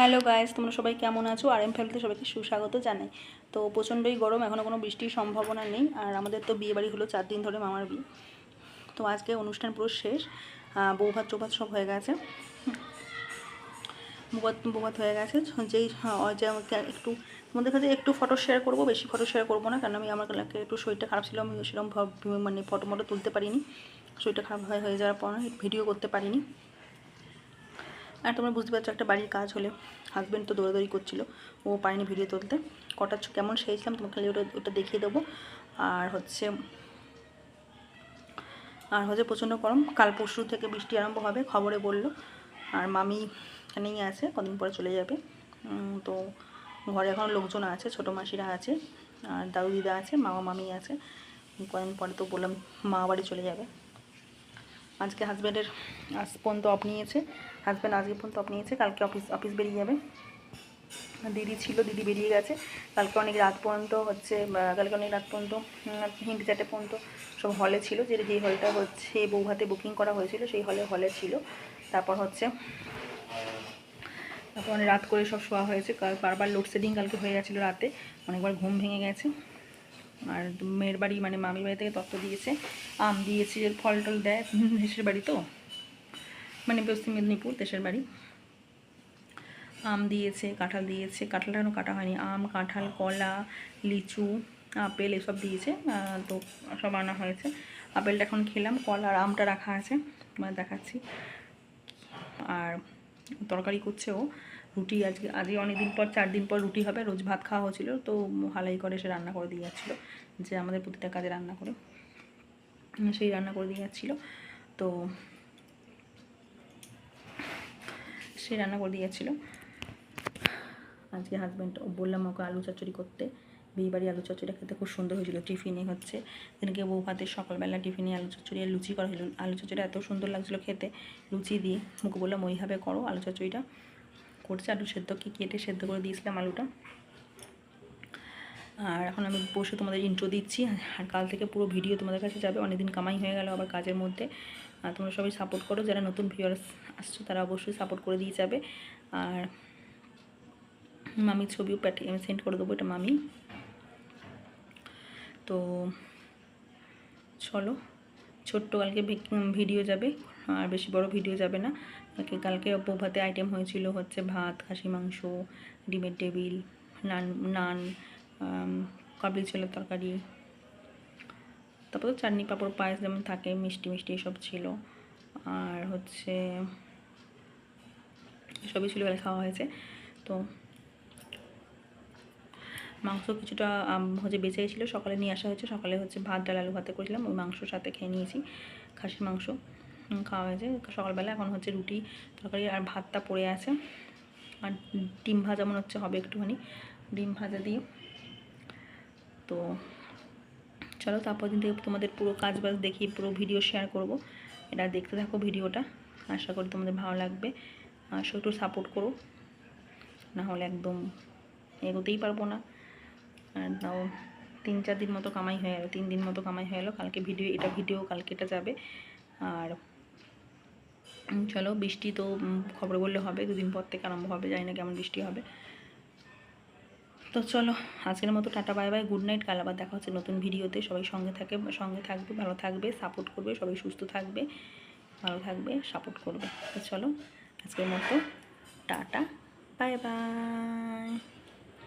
Hello guys, তোমরা সবাই কেমন আছো? RM ফ্যামিলিতে সবাইকে সুস্বাগত জানাই। তো প্রচণ্ডই গরম, এখনও কোনো বৃষ্টির সম্ভাবনা নেই। আর আমাদের তো বিয়ে বাড়ি হলো 4 দিন ধরে, মামার বিয়ে। তো আজকে অনুষ্ঠান পুরো শেষ, বৌভাত চৌভাত সব হয়ে গেছে। বৌভাত হয়ে গেছে। যেই যে আমাকে একটু তোমাদের কাছে একটু ফটো শেয়ার করবো, বেশি ফটো শেয়ার করবো না, কারণ আমি আমার একটু শরীরটা খারাপ ছিল, আমি সেরকম মানে ফটো মটো তুলতে পারিনি। শরীরটা খারাপ হয়ে যাওয়ার পর ভিডিও করতে পারিনি। আর তোমরা বুঝতে পারছো, একটা বাড়ির কাজ হলে হাজব্যান্ড তো দৌড়াদৌড়ি করছিল, ও পারেনি ভিডিও তুলতে। কটা কেমন সেরেছিলাম তোমাকে খালি ওটা দেখিয়ে দেবো। আর হচ্ছে প্রচণ্ড গরম, কাল পরশু থেকে বৃষ্টি আরম্ভ হবে খবরে বললো। আর মামি এখানেই আছে, কদিন পরে চলে যাবে। তো ঘরে এখন লোকজন আছে, ছোটো মাসিরা আছে, আর দাদু দিদা আছে, মামা মামি আছে। কদিন পরে তো বললাম মা বাড়ি চলে যাবে। আজকে হাজব্যান্ডের আজ পর্যন্ত অফ নিয়েছে, হাজব্যান্ড আজকে পর্যন্ত অফ নিয়েছে, কালকে অফিস বেরিয়ে যাবে। দিদি ছিল, দিদি বেরিয়ে গেছে। কালকে অনেক রাত পর্যন্ত হিন্দি 4টে পর্যন্ত সব হলে ছিল, যেই হলটা হচ্ছে বৌভাতে বুকিং করা হয়েছিল, সেই হলে ছিল। তারপর অনেক রাত করে সব শোয়া হয়েছে, বারবার লোডশেডিং কালকে হয়ে গেছিলো রাতে, অনেকবার ঘুম ভেঙে গেছে। আর মেয়ের বাড়ি মানে মামির বাড়ি থেকে তত্ত্ব দিয়েছে, আম দিয়েছে, ফল টল দেয়, দেশের বাড়ি তো, মানে পশ্চিম মেদিনীপুর দেশের বাড়ি। আম দিয়েছে, কাঁঠাল দিয়েছে, কাঁঠালটা এখনো কাটা হয়নি, আম, কাঁঠাল, কলা, লিচু, আপেল এসব দিয়েছে। তো সব আনা হয়েছে। আপেলটা এখন খেলাম, কলা আর আমটা রাখা আছে, তোমার দেখাচ্ছি। আর তরকারি করছে ও, রুটি আজকে অনেক দিন পর 4 দিন পর রুটি হবে। রোজ ভাত খাওয়া হয়েছিল, তো হালাই করে সে রান্না করে দিয়ে যাচ্ছিলো, যে আমাদের প্রতিটা কাজে রান্না করে, সেই রান্না করে দিয়ে যাচ্ছিলো। তো সে রান্না করে দিয়ে যাচ্ছিলো। আজকে হাজব্যান্ড বললাম ওকে আলু চচ্চড়ি করতে, বিয়েবাড়ি আলু চচ্চড়িটা খেতে খুব সুন্দর হয়েছিল। টিফিনে হচ্ছে দিনকে বউ ভাতের সকালবেলা টিফিনে আলু চচ্চড়ি আর লুচি করা হলো। আলু চচ্চড়িটা এত সুন্দর লাগছিলো খেতে, লুচি দিয়ে। ওকে বললাম ওইভাবে করো, আলু চচ্চড়িটা করছে। আলু সেদ্ধকে কেটে সেদ্ধ করে দিয়েছিলাম আলুটা। আর এখন আমি বসে তোমাদের ইন্ট্রো দিচ্ছি। আর কাল থেকে পুরো ভিডিও তোমাদের কাছে যাবে। অনেকদিন কামাই হয়ে গেল আবার কাজের মধ্যে। তোমরা সবাই সাপোর্ট করো, যারা নতুন ভিউয়ার্স আসছো তারা অবশ্যই সাপোর্ট করে দিয়ে যাবে। আর মামির ছবিও আমি সেন্ড করে দেবো, এটা মামি। তো চলো, ছোট্ট কালকে ভিডিও যাবে, আর বেশি বড় ভিডিও যাবে না। কালকে বৌভাতে আইটেম হয়েছিল হচ্ছে ভাত, খাসি মাংস, ডিমের টেবিল, নান, কাবলি ছোলার তরকারি, তারপর তো চাটনি পাঁপড় পায়েস যেমন থাকে, মিষ্টি মিষ্টি এসব ছিল। আর হচ্ছে সবই ছিল, খাওয়া হয়েছে। তো মাংস কিছুটা হচ্ছে বেঁচে গেছিলো, সকালে নিয়ে আসা হয়েছে। সকালে হচ্ছে ভাত, ডাল, আলু ভাতে করেছিলাম, ওই মাংসর সাথে খেয়ে নিয়েছি। খাসির মাংস খাওয়া হয়েছে সকালবেলা। এখন হচ্ছে রুটি তরকারি আর ভাতটা পড়ে আছে। আর ডিম ভাজা মনে হচ্ছে হবে একটুখানি, ডিম ভাজা দিয়ে। তো চলো, তারপর দিন থেকে তোমাদের পুরো কাজ বাজ দেখি, পুরো ভিডিও শেয়ার করব। এটা দেখতে থাকো ভিডিওটা, আশা করি তোমাদের ভালো লাগবে। একটু সাপোর্ট করো, না হলে একদম এগোতেই পারবো না। আর তাও 3-4 দিন মতো কামাই হয়ে গেলো, 3 দিন মতো কামাই হয়ে গেলো। কালকে ভিডিও কালকে এটা যাবে। আর চলো, বৃষ্টি তো খবর বললে হবে, 2 দিন পর থেকে আরম্ভ হবে, জানি না কেমন বৃষ্টি হবে। তো চলো, আজকের মতো tata, bye bye, good night. কাল আবার দেখা হচ্ছে নতুন ভিডিওতে। সবাই সঙ্গে থাকবে, ভালো থাকবে, সাপোর্ট করবে। সবাই সুস্থ থাকবে, ভালো থাকবে, সাপোর্ট করবে। তো চলো, আজকের মতো টাটা, বাই বাই।